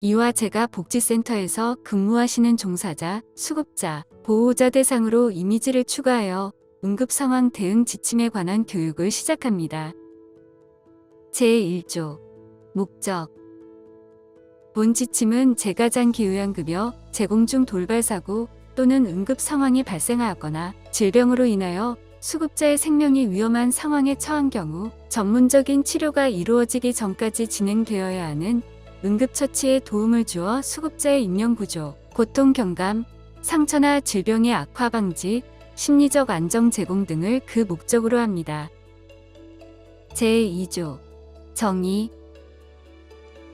이와 제가 복지센터에서 근무하시는 종사자, 수급자, 보호자 대상으로 이미지를 추가하여 응급상황 대응 지침에 관한 교육을 시작합니다. 제1조 목적 본 지침은 재가장기요양급여 제공 중 돌발사고 또는 응급상황이 발생하였거나 질병으로 인하여 수급자의 생명이 위험한 상황에 처한 경우 전문적인 치료가 이루어지기 전까지 진행되어야 하는 응급처치에 도움을 주어 수급자의 인명구조, 고통 경감, 상처나 질병의 악화 방지, 심리적 안정 제공 등을 그 목적으로 합니다. 제2조 정의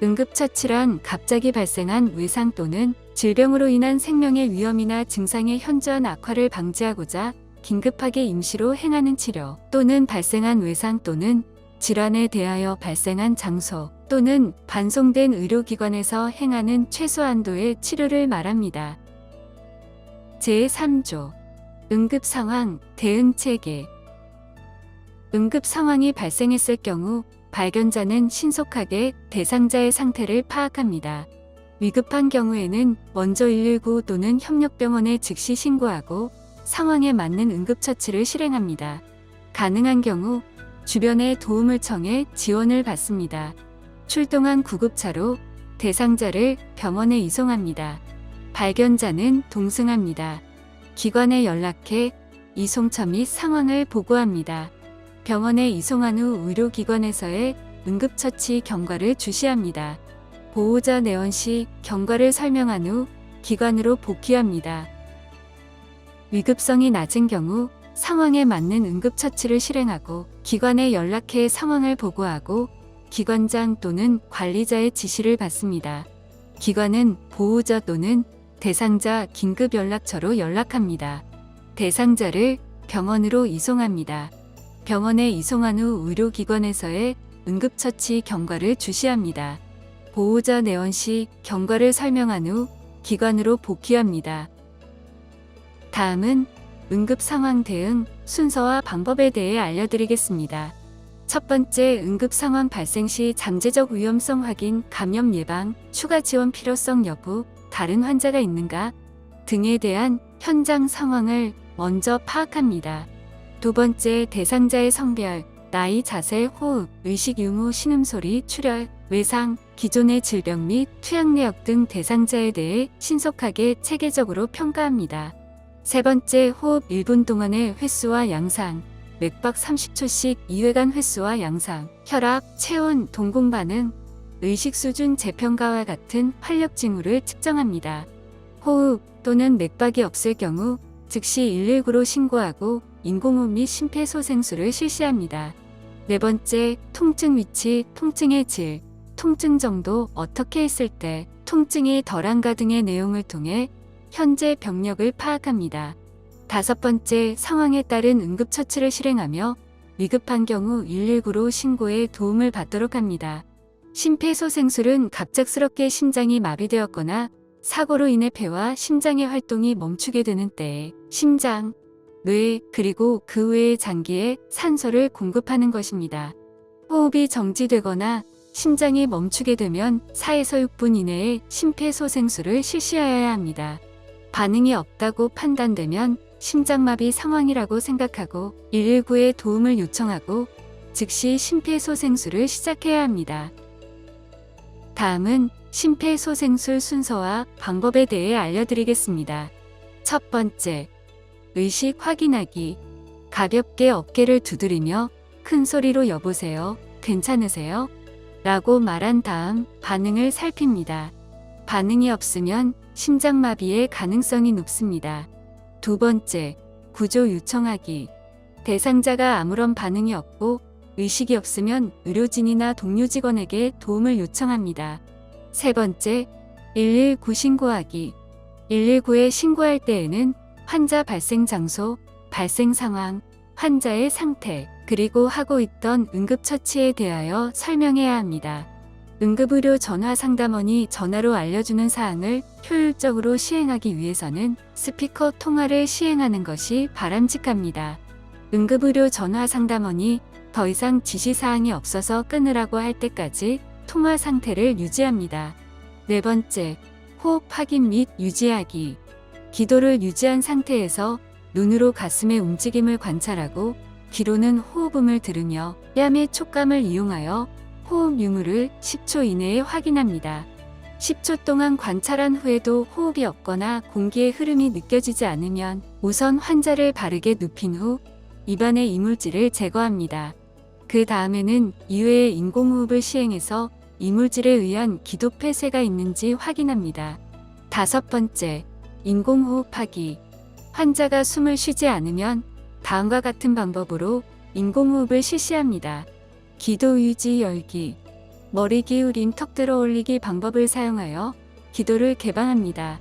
응급처치란 갑자기 발생한 외상 또는 질병으로 인한 생명의 위험이나 증상의 현저한 악화를 방지하고자 긴급하게 임시로 행하는 치료 또는 발생한 외상 또는 질환에 대하여 발생한 장소 또는 반송된 의료기관에서 행하는 최소한도의 치료를 말합니다. 제3조 응급상황 대응체계 응급상황이 발생했을 경우 발견자는 신속하게 대상자의 상태를 파악합니다. 위급한 경우에는 먼저 119 또는 협력병원에 즉시 신고하고 상황에 맞는 응급처치를 실행합니다. 가능한 경우 주변의 도움을 청해 지원을 받습니다. 출동한 구급차로 대상자를 병원에 이송합니다. 발견자는 동승합니다. 기관에 연락해 이송처 및 상황을 보고합니다. 병원에 이송한 후 의료기관에서의 응급처치 경과를 주시합니다. 보호자 내원 시 경과를 설명한 후 기관으로 복귀합니다. 위급성이 낮은 경우 상황에 맞는 응급처치를 실행하고 기관에 연락해 상황을 보고하고 기관장 또는 관리자의 지시를 받습니다. 기관은 보호자 또는 대상자 긴급연락처로 연락합니다. 대상자를 병원으로 이송합니다. 병원에 이송한 후 의료기관에서의 응급처치 경과를 주시합니다. 보호자 내원 시 경과를 설명한 후 기관으로 복귀합니다. 다음은 응급상황 대응 순서와 방법에 대해 알려드리겠습니다. 첫 번째, 응급상황 발생 시 잠재적 위험성 확인, 감염 예방, 추가 지원 필요성 여부, 다른 환자가 있는가 등에 대한 현장 상황을 먼저 파악합니다. 두 번째, 대상자의 성별, 나이, 자세, 호흡, 의식 유무, 신음소리, 출혈, 외상, 기존의 질병 및 투약 내역 등 대상자에 대해 신속하게 체계적으로 평가합니다. 세 번째, 호흡 1분 동안의 횟수와 양상, 맥박 30초씩 2회간 횟수와 양상, 혈압, 체온, 동공 반응, 의식 수준 재평가와 같은 활력 징후를 측정합니다. 호흡 또는 맥박이 없을 경우 즉시 119로 신고하고 인공호흡 및 심폐소생술을 실시합니다. 네 번째, 통증 위치, 통증의 질, 통증 정도, 어떻게 했을 때, 통증이 덜한가 등의 내용을 통해 현재 병력을 파악합니다. 다섯 번째, 상황에 따른 응급처치를 실행하며 위급한 경우 119로 신고에 도움을 받도록 합니다. 심폐소생술은 갑작스럽게 심장이 마비되었거나 사고로 인해 폐와 심장의 활동이 멈추게 되는 때에 심장, 뇌, 그리고 그 외의 장기에 산소를 공급하는 것입니다. 호흡이 정지되거나 심장이 멈추게 되면 4에서 6분 이내에 심폐소생술을 실시하여야 합니다. 반응이 없다고 판단되면 심장마비 상황이라고 생각하고 119에 도움을 요청하고 즉시 심폐소생술을 시작해야 합니다. 다음은 심폐소생술 순서와 방법에 대해 알려드리겠습니다. 첫 번째, 의식 확인하기. 가볍게 어깨를 두드리며 큰 소리로 여보세요, 괜찮으세요? 라고 말한 다음 반응을 살핍니다. 반응이 없으면 심장마비의 가능성이 높습니다. 두 번째, 구조 요청하기. 대상자가 아무런 반응이 없고 의식이 없으면 의료진이나 동료 직원에게 도움을 요청합니다. 세 번째, 119 신고하기. 119에 신고할 때에는 환자 발생 장소, 발생 상황, 환자의 상태, 그리고 하고 있던 응급처치에 대하여 설명해야 합니다. 응급의료 전화상담원이 전화로 알려주는 사항을 효율적으로 시행하기 위해서는 스피커 통화를 시행하는 것이 바람직합니다. 응급의료 전화상담원이 더 이상 지시사항이 없어서 끊으라고 할 때까지 통화 상태를 유지합니다. 네 번째, 호흡 확인 및 유지하기. 기도를 유지한 상태에서 눈으로 가슴의 움직임을 관찰하고 귀로는 호흡음을 들으며 뺨의 촉감을 이용하여 호흡 유무를 10초 이내에 확인합니다. 10초 동안 관찰한 후에도 호흡이 없거나 공기의 흐름이 느껴지지 않으면 우선 환자를 바르게 눕힌 후 입안의 이물질을 제거합니다. 그 다음에는 이외의 인공호흡을 시행해서 이물질에 의한 기도 폐쇄가 있는지 확인합니다. 다섯 번째, 인공호흡하기. 환자가 숨을 쉬지 않으면 다음과 같은 방법으로 인공호흡을 실시합니다. 기도 유지 열기. 머리 기울임 턱 들어 올리기 방법을 사용하여 기도를 개방합니다.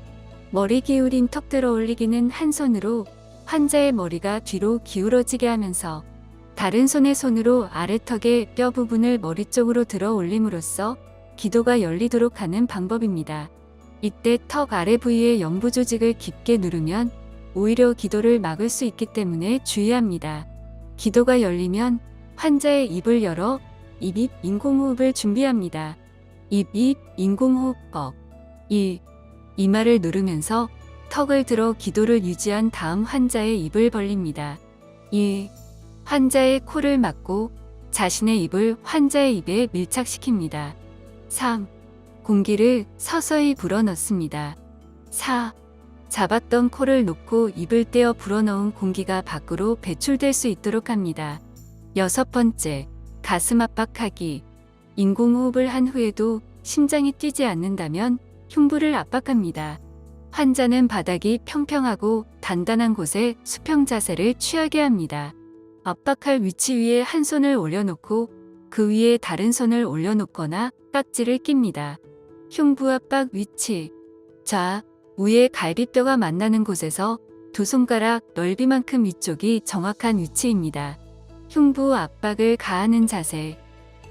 머리 기울임 턱 들어 올리기는 한 손으로 환자의 머리가 뒤로 기울어지게 하면서 다른 손의 손으로 아래턱의 뼈 부분을 머리 쪽으로 들어 올림으로써 기도가 열리도록 하는 방법입니다. 이때 턱 아래 부위의 연부 조직을 깊게 누르면 오히려 기도를 막을 수 있기 때문에 주의합니다. 기도가 열리면 환자의 입을 열어 입 인공호흡을 준비합니다. 입 인공호흡법. 1. 이마를 누르면서 턱을 들어 기도를 유지한 다음 환자의 입을 벌립니다. 2. 환자의 코를 막고 자신의 입을 환자의 입에 밀착시킵니다. 3. 공기를 서서히 불어넣습니다. 4. 잡았던 코를 놓고 입을 떼어 불어넣은 공기가 밖으로 배출될 수 있도록 합니다. 여섯 번째, 가슴 압박하기. 인공호흡을 한 후에도 심장이 뛰지 않는다면 흉부를 압박합니다. 환자는 바닥이 평평하고 단단한 곳에 수평 자세를 취하게 합니다. 압박할 위치 위에 한 손을 올려놓고 그 위에 다른 손을 올려놓거나 깍지를 낍니다. 흉부 압박 위치. 좌, 우의 갈비뼈가 만나는 곳에서 두 손가락 넓이만큼 위쪽이 정확한 위치입니다. 흉부 압박을 가하는 자세.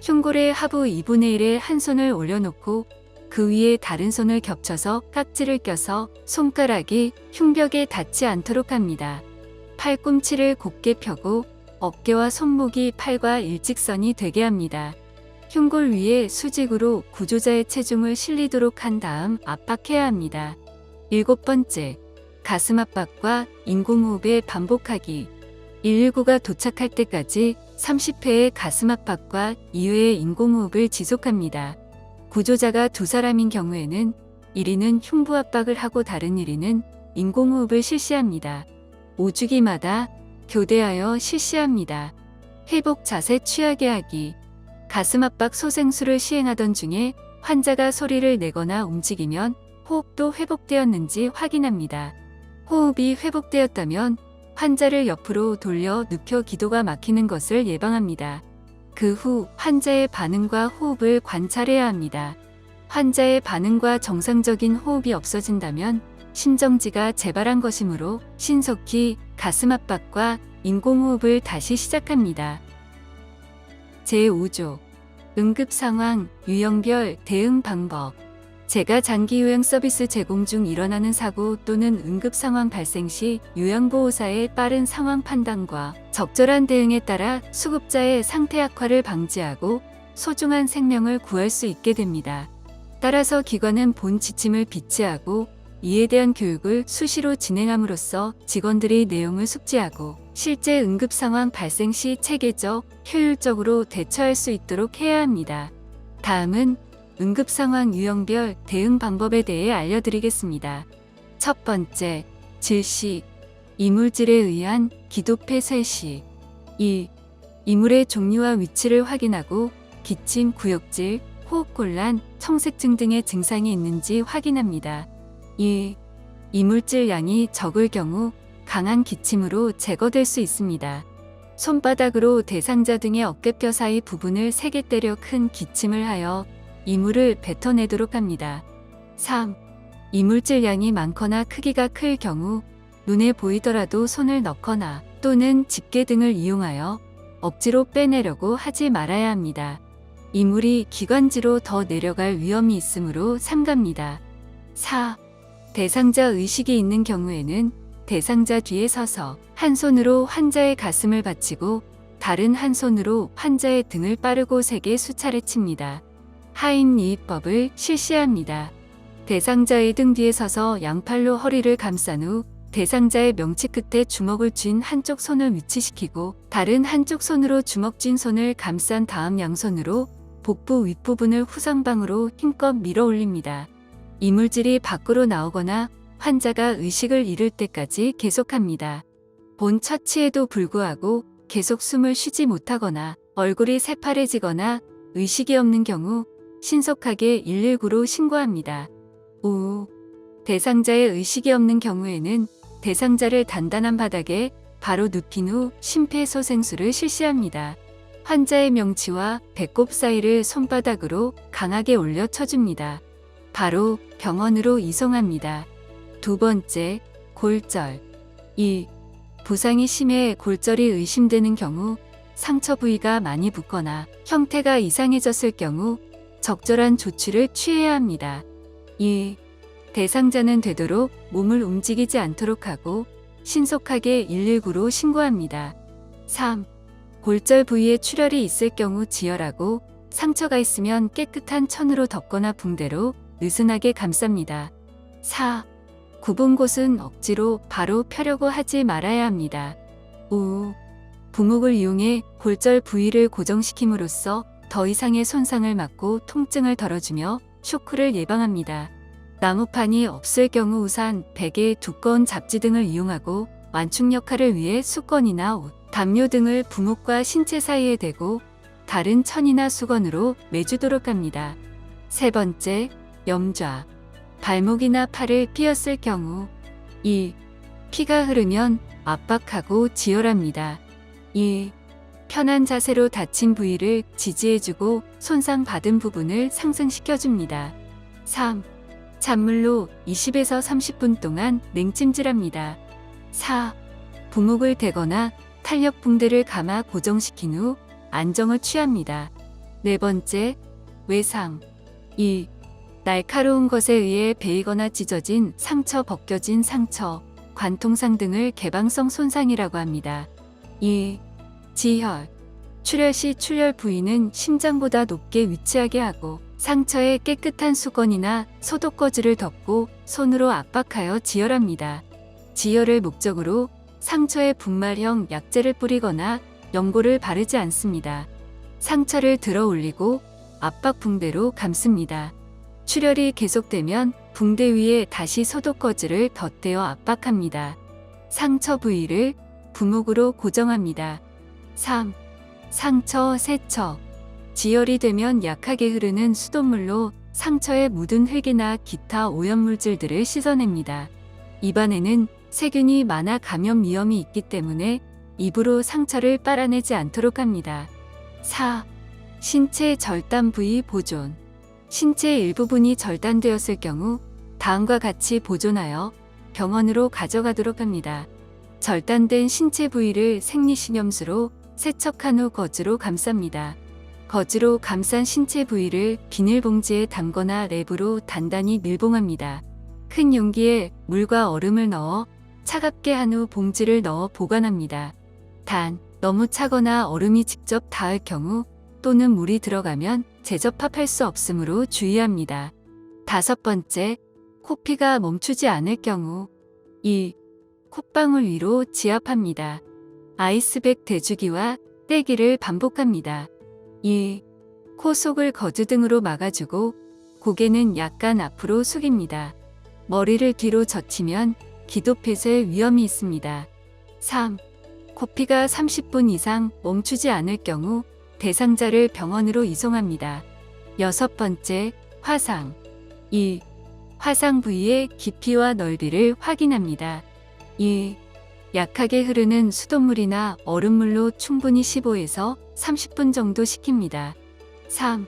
흉골의 하부 2분의 1에 한 손을 올려놓고 그 위에 다른 손을 겹쳐서 깍지를 껴서 손가락이 흉벽에 닿지 않도록 합니다. 팔꿈치를 곧게 펴고 어깨와 손목이 팔과 일직선이 되게 합니다. 흉골 위에 수직으로 구조자의 체중을 실리도록 한 다음 압박해야 합니다. 일곱 번째, 가슴 압박과 인공호흡의 반복하기. 119가 도착할 때까지 30회의 가슴 압박과 2회의 인공호흡을 지속합니다. 구조자가 두 사람인 경우에는 1위는 흉부 압박을 하고 다른 1위는 인공호흡을 실시합니다. 5주기마다 교대하여 실시합니다. 회복 자세 취하게 하기. 가슴 압박 소생술을 시행하던 중에 환자가 소리를 내거나 움직이면 호흡도 회복되었는지 확인합니다. 호흡이 회복되었다면 환자를 옆으로 돌려 눕혀 기도가 막히는 것을 예방합니다. 그 후 환자의 반응과 호흡을 관찰해야 합니다. 환자의 반응과 정상적인 호흡이 없어진다면 심정지가 재발한 것이므로 신속히 가슴 압박과 인공호흡을 다시 시작합니다. 제5조 응급상황 유형별 대응 방법. 제가 장기 요양 서비스 제공 중 일어나는 사고 또는 응급 상황 발생 시 요양보호사의 빠른 상황 판단과 적절한 대응에 따라 수급자의 상태 악화를 방지하고 소중한 생명을 구할 수 있게 됩니다. 따라서 기관은 본 지침을 비치하고 이에 대한 교육을 수시로 진행함으로써 직원들이 내용을 숙지하고 실제 응급 상황 발생 시 체계적, 효율적으로 대처할 수 있도록 해야 합니다. 다음은 응급상황 유형별 대응 방법에 대해 알려드리겠습니다. 첫 번째, 질식. 이물질에 의한 기도 폐쇄 시. 1. 이물의 종류와 위치를 확인하고 기침, 구역질, 호흡곤란, 청색증 등의 증상이 있는지 확인합니다. 2. 이물질 양이 적을 경우 강한 기침으로 제거될 수 있습니다. 손바닥으로 대상자 등의 어깨뼈 사이 부분을 세게 때려 큰 기침을 하여 이물을 뱉어내도록 합니다. 3. 이물질 양이 많거나 크기가 클 경우 눈에 보이더라도 손을 넣거나 또는 집게 등을 이용하여 억지로 빼내려고 하지 말아야 합니다. 이물이 기관지로 더 내려갈 위험이 있으므로 삼갑니다. 4. 대상자 의식이 있는 경우에는 대상자 뒤에 서서 한 손으로 환자의 가슴을 받치고 다른 한 손으로 환자의 등을 빠르고 세게 수차례 칩니다. 하인이입법을 실시합니다. 대상자의 등 뒤에 서서 양팔로 허리를 감싼 후 대상자의 명치 끝에 주먹을 쥔 한쪽 손을 위치시키고 다른 한쪽 손으로 주먹 쥔 손을 감싼 다음 양손으로 복부 윗부분을 후상방으로 힘껏 밀어 올립니다. 이물질이 밖으로 나오거나 환자가 의식을 잃을 때까지 계속합니다. 본 처치에도 불구하고 계속 숨을 쉬지 못하거나 얼굴이 새파래지거나 의식이 없는 경우 신속하게 119로 신고합니다. 5. 대상자의 의식이 없는 경우에는 대상자를 단단한 바닥에 바로 눕힌 후 심폐소생술을 실시합니다. 환자의 명치와 배꼽 사이를 손바닥으로 강하게 올려 쳐줍니다. 바로 병원으로 이송합니다. 두 번째, 골절. 1. 부상이 심해 골절이 의심되는 경우 상처 부위가 많이 붓거나 형태가 이상해졌을 경우 적절한 조치를 취해야 합니다. 2. 대상자는 되도록 몸을 움직이지 않도록 하고 신속하게 119로 신고합니다. 3. 골절 부위에 출혈이 있을 경우 지혈하고 상처가 있으면 깨끗한 천으로 덮거나 붕대로 느슨하게 감쌉니다. 4. 굽은 곳은 억지로 바로 펴려고 하지 말아야 합니다. 5. 부목을 이용해 골절 부위를 고정시킴으로써 더 이상의 손상을 막고 통증을 덜어주며 쇼크를 예방합니다. 나무판이 없을 경우 우산, 베개, 두꺼운 잡지 등을 이용하고 완충 역할을 위해 수건이나 옷, 담요 등을 부목과 신체 사이에 대고 다른 천이나 수건으로 매주도록 합니다. 세 번째, 염좌. 발목이나 팔을 삐었을 경우 1. 피가 흐르면 압박하고 지혈합니다. 2. 편한 자세로 다친 부위를 지지해주고 손상받은 부분을 상승시켜줍니다. 3. 잔물로 20에서 30분 동안 냉찜질합니다. 4. 부목을 대거나 탄력 붕대를 감아 고정시킨 후 안정을 취합니다. 네 번째, 외상. 1. 날카로운 것에 의해 베이거나 찢어진 상처, 벗겨진 상처, 관통상 등을 개방성 손상이라고 합니다. 2. 지혈. 출혈 시 출혈 부위는 심장보다 높게 위치하게 하고 상처에 깨끗한 수건이나 소독거즈를 덮고 손으로 압박하여 지혈합니다. 지혈을 목적으로 상처에 분말형 약재를 뿌리거나 연고를 바르지 않습니다. 상처를 들어 올리고 압박 붕대로 감습니다. 출혈이 계속되면 붕대 위에 다시 소독거즈를 덧대어 압박합니다. 상처 부위를 부목으로 고정합니다. 3. 상처 세척. 지혈이 되면 약하게 흐르는 수돗물로 상처에 묻은 흙이나 기타 오염물질들을 씻어냅니다. 입안에는 세균이 많아 감염 위험이 있기 때문에 입으로 상처를 빨아내지 않도록 합니다. 4. 신체 절단 부위 보존. 신체 일부분이 절단되었을 경우 다음과 같이 보존하여 병원으로 가져가도록 합니다. 절단된 신체 부위를 생리식염수로 세척한 후 거즈로 감쌉니다. 거즈로 감싼 신체 부위를 비닐봉지에 담거나 랩으로 단단히 밀봉합니다. 큰 용기에 물과 얼음을 넣어 차갑게 한 후 봉지를 넣어 보관합니다. 단, 너무 차거나 얼음이 직접 닿을 경우 또는 물이 들어가면 재접합할 수 없으므로 주의합니다. 다섯 번째, 코피가 멈추지 않을 경우 1. 콧방울 위로 지압합니다. 아이스백 대주기와 떼기를 반복합니다. 2. 코 속을 거즈 등으로 막아주고 고개는 약간 앞으로 숙입니다. 머리를 뒤로 젖히면 기도폐쇄 위험이 있습니다. 3. 코피가 30분 이상 멈추지 않을 경우 대상자를 병원으로 이송합니다. 여섯 번째, 화상. 1. 화상 부위의 깊이와 넓이를 확인합니다. 2. 약하게 흐르는 수돗물이나 얼음물로 충분히 15에서 30분 정도 식힙니다. 3.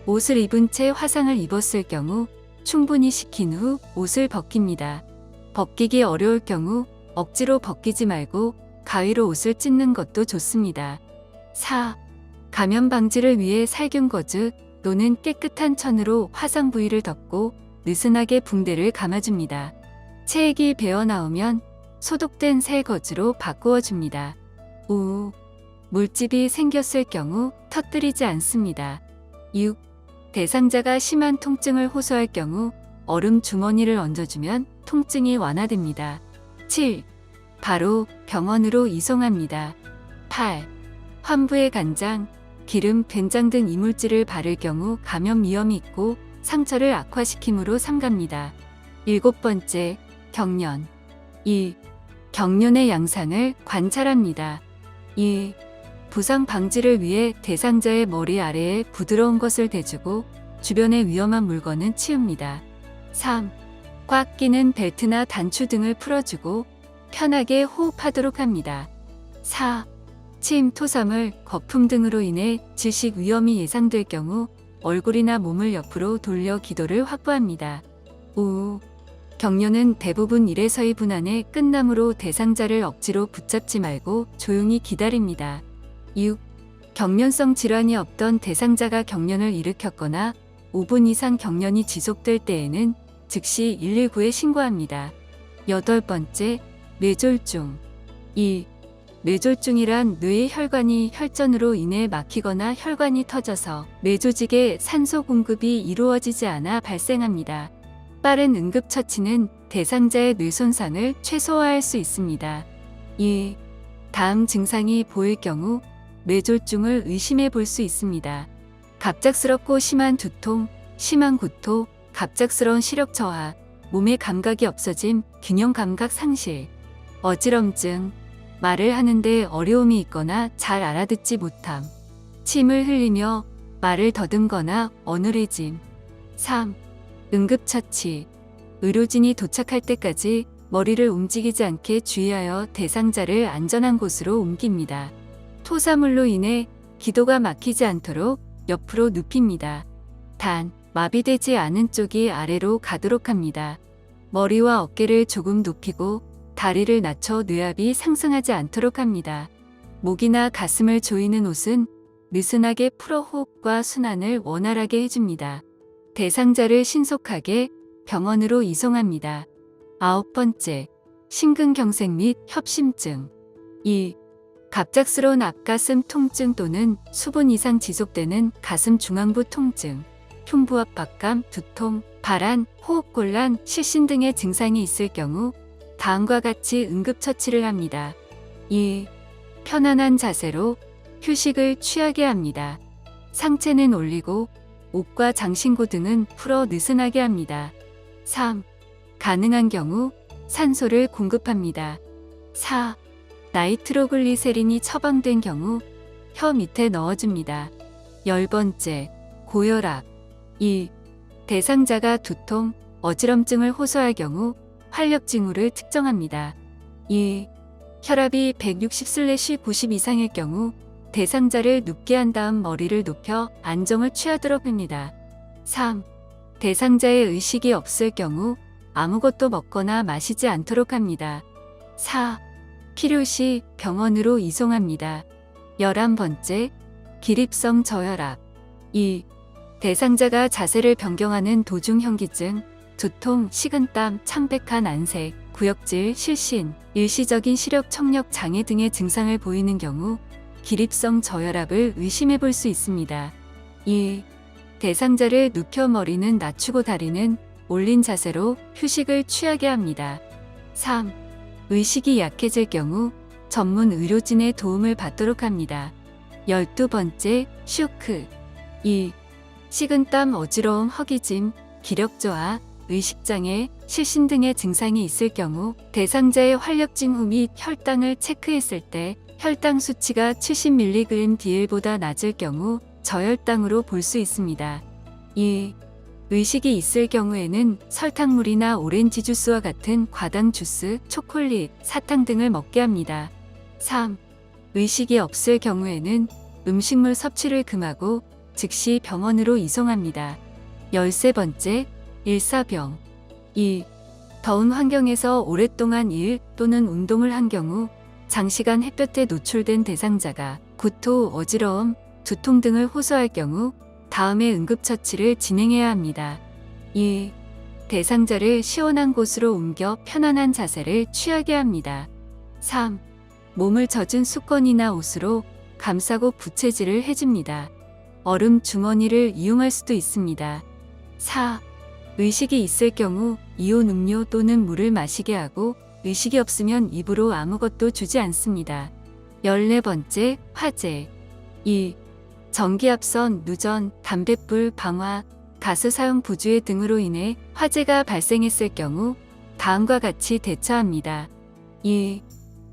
옷을 입은 채 화상을 입었을 경우 충분히 식힌 후 옷을 벗깁니다. 벗기기 어려울 경우 억지로 벗기지 말고 가위로 옷을 찢는 것도 좋습니다. 4. 감염 방지를 위해 살균거즈 또는 깨끗한 천으로 화상 부위를 덮고 느슨하게 붕대를 감아줍니다. 체액이 배어나오면 소독된 새 거즈로 바꾸어 줍니다. 5. 물집이 생겼을 경우 터뜨리지 않습니다. 6. 대상자가 심한 통증을 호소할 경우 얼음 주머니를 얹어주면 통증이 완화됩니다. 7. 바로 병원으로 이송합니다. 8. 환부에 간장, 기름, 된장 등 이물질을 바를 경우 감염 위험이 있고 상처를 악화시키므로 삼갑니다. 7번째, 경련. 1. 경련의 양상을 관찰합니다. 2. 부상 방지를 위해 대상자의 머리 아래에 부드러운 것을 대주고 주변의 위험한 물건은 치웁니다. 3. 꽉 끼는 벨트나 단추 등을 풀어주고 편하게 호흡하도록 합니다. 4. 침, 토사물, 거품 등으로 인해 질식 위험이 예상될 경우 얼굴이나 몸을 옆으로 돌려 기도를 확보합니다. 5. 경련은 대부분 1에서 2분 안에 끝나므로 대상자를 억지로 붙잡지 말고 조용히 기다립니다. 6. 경련성 질환이 없던 대상자가 경련을 일으켰거나 5분 이상 경련이 지속될 때에는 즉시 119에 신고합니다. 8번째, 뇌졸중. 2. 뇌졸중이란 뇌의 혈관이 혈전으로 인해 막히거나 혈관이 터져서 뇌 조직에 산소 공급이 이루어지지 않아 발생합니다. 빠른 응급처치는 대상자의 뇌 손상을 최소화할 수 있습니다. 2. 다음 증상이 보일 경우 뇌졸중을 의심해 볼 수 있습니다. 갑작스럽고 심한 두통, 심한 구토, 갑작스러운 시력 저하, 몸의 감각이 없어짐, 균형 감각 상실, 어지럼증, 말을 하는데 어려움이 있거나 잘 알아듣지 못함, 침을 흘리며 말을 더듬거나 어눌해짐. 3. 응급처치. 의료진이 도착할 때까지 머리를 움직이지 않게 주의하여 대상자를 안전한 곳으로 옮깁니다. 토사물로 인해 기도가 막히지 않도록 옆으로 눕힙니다. 단, 마비되지 않은 쪽이 아래로 가도록 합니다. 머리와 어깨를 조금 높이고 다리를 낮춰 뇌압이 상승하지 않도록 합니다. 목이나 가슴을 조이는 옷은 느슨하게 풀어 호흡과 순환을 원활하게 해줍니다. 대상자를 신속하게 병원으로 이송합니다. 9번째, 심근경색 및 협심증. 2. 갑작스러운 앞가슴 통증 또는 수분 이상 지속되는 가슴 중앙부 통증, 흉부 압박감, 두통, 발한, 호흡곤란, 실신 등의 증상이 있을 경우 다음과 같이 응급처치를 합니다. 2. 편안한 자세로 휴식을 취하게 합니다. 상체는 올리고 옷과 장신구 등은 풀어 느슨하게 합니다. 3. 가능한 경우 산소를 공급합니다. 4. 나이트로글리세린이 처방된 경우 혀 밑에 넣어줍니다. 10번째, 고혈압. 1. 대상자가 두통, 어지럼증을 호소할 경우 활력 징후를 측정합니다. 2. 혈압이 160/90 이상일 경우 대상자를 눕게 한 다음 머리를 높여 안정을 취하도록 합니다. 3. 대상자의 의식이 없을 경우 아무것도 먹거나 마시지 않도록 합니다. 4. 필요시 병원으로 이송합니다. 11번째, 기립성 저혈압. 2. 대상자가 자세를 변경하는 도중 현기증, 두통, 식은땀, 창백한 안색, 구역질, 실신, 일시적인 시력 청력 장애 등의 증상을 보이는 경우 기립성 저혈압을 의심해 볼 수 있습니다. 2. 대상자를 눕혀 머리는 낮추고 다리는 올린 자세로 휴식을 취하게 합니다. 3. 의식이 약해질 경우 전문 의료진의 도움을 받도록 합니다. 12번째, 쇼크. 2. 식은땀, 어지러움, 허기짐, 기력 저하, 의식장애, 실신 등의 증상이 있을 경우 대상자의 활력 징후 및 혈당을 체크했을 때 혈당 수치가 70mg/dl보다 낮을 경우 저혈당으로 볼 수 있습니다. 2. 의식이 있을 경우에는 설탕물이나 오렌지 주스와 같은 과당 주스, 초콜릿, 사탕 등을 먹게 합니다. 3. 의식이 없을 경우에는 음식물 섭취를 금하고 즉시 병원으로 이송합니다. 13번째, 일사병. 2. 더운 환경에서 오랫동안 일 또는 운동을 한 경우 장시간 햇볕에 노출된 대상자가 구토, 어지러움, 두통 등을 호소할 경우 다음에 응급처치를 진행해야 합니다. 2. 대상자를 시원한 곳으로 옮겨 편안한 자세를 취하게 합니다. 3. 몸을 젖은 수건이나 옷으로 감싸고 부채질을 해줍니다. 얼음 주머니를 이용할 수도 있습니다. 4. 의식이 있을 경우 이온 음료 또는 물을 마시게 하고 의식이 없으면 입으로 아무것도 주지 않습니다. 14번째, 화재. 1. 전기압선, 누전, 담뱃불, 방화, 가스 사용 부주의 등으로 인해 화재가 발생했을 경우 다음과 같이 대처합니다. 1.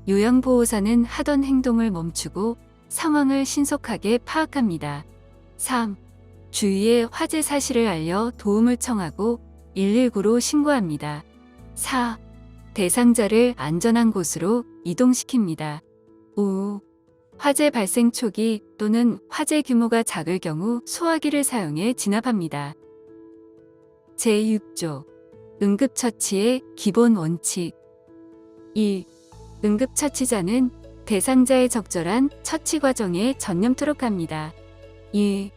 요양보호사는 하던 행동을 멈추고 상황을 신속하게 파악합니다. 3. 주위에 화재 사실을 알려 도움을 청하고 119로 신고합니다. 4. 대상자를 안전한 곳으로 이동시킵니다. 5. 화재 발생 초기 또는 화재 규모가 작을 경우 소화기를 사용해 진압합니다. 제6조 응급처치의 기본 원칙. 1. 응급처치자는 대상자의 적절한 처치 과정에 전념토록 합니다. 2.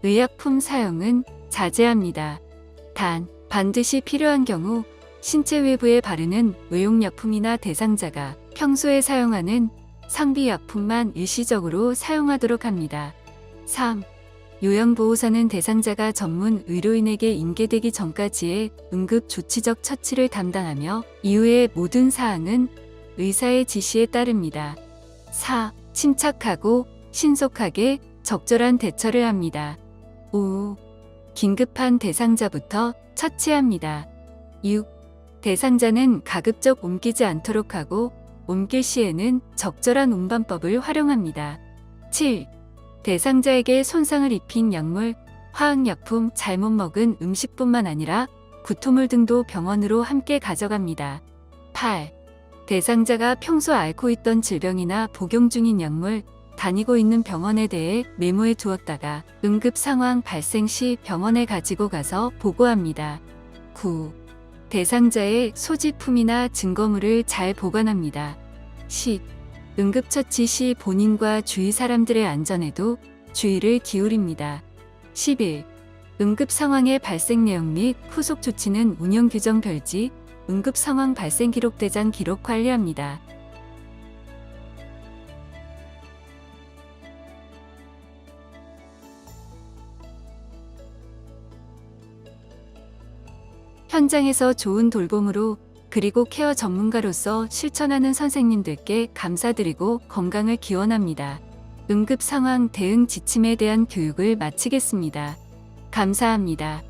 의약품 사용은 자제합니다. 단, 반드시 필요한 경우 신체 외부에 바르는 의용약품이나 대상자가 평소에 사용하는 상비약품만 일시적으로 사용하도록 합니다. 3. 요양보호사는 대상자가 전문 의료인에게 인계되기 전까지의 응급조치적 처치를 담당하며 이후의 모든 사항은 의사의 지시에 따릅니다. 4. 침착하고 신속하게 적절한 대처를 합니다. 5. 긴급한 대상자부터 처치합니다. 6. 대상자는 가급적 옮기지 않도록 하고 옮길 시에는 적절한 운반법을 활용합니다. 7. 대상자에게 손상을 입힌 약물, 화학약품, 잘못 먹은 음식뿐만 아니라 구토물 등도 병원으로 함께 가져갑니다. 8. 대상자가 평소 앓고 있던 질병이나 복용 중인 약물, 다니고 있는 병원에 대해 메모해 두었다가 응급 상황 발생 시 병원에 가지고 가서 보고합니다. 9. 대상자의 소지품이나 증거물을 잘 보관합니다. 10. 응급처치 시 본인과 주위 사람들의 안전에도 주의를 기울입니다. 11. 응급 상황의 발생 내용 및 후속 조치는 운영 규정 별지, 응급 상황 발생 기록 대장 기록 관리합니다. 현장에서 좋은 돌봄으로 그리고 케어 전문가로서 실천하는 선생님들께 감사드리고 건강을 기원합니다. 응급 상황 대응 지침에 대한 교육을 마치겠습니다. 감사합니다.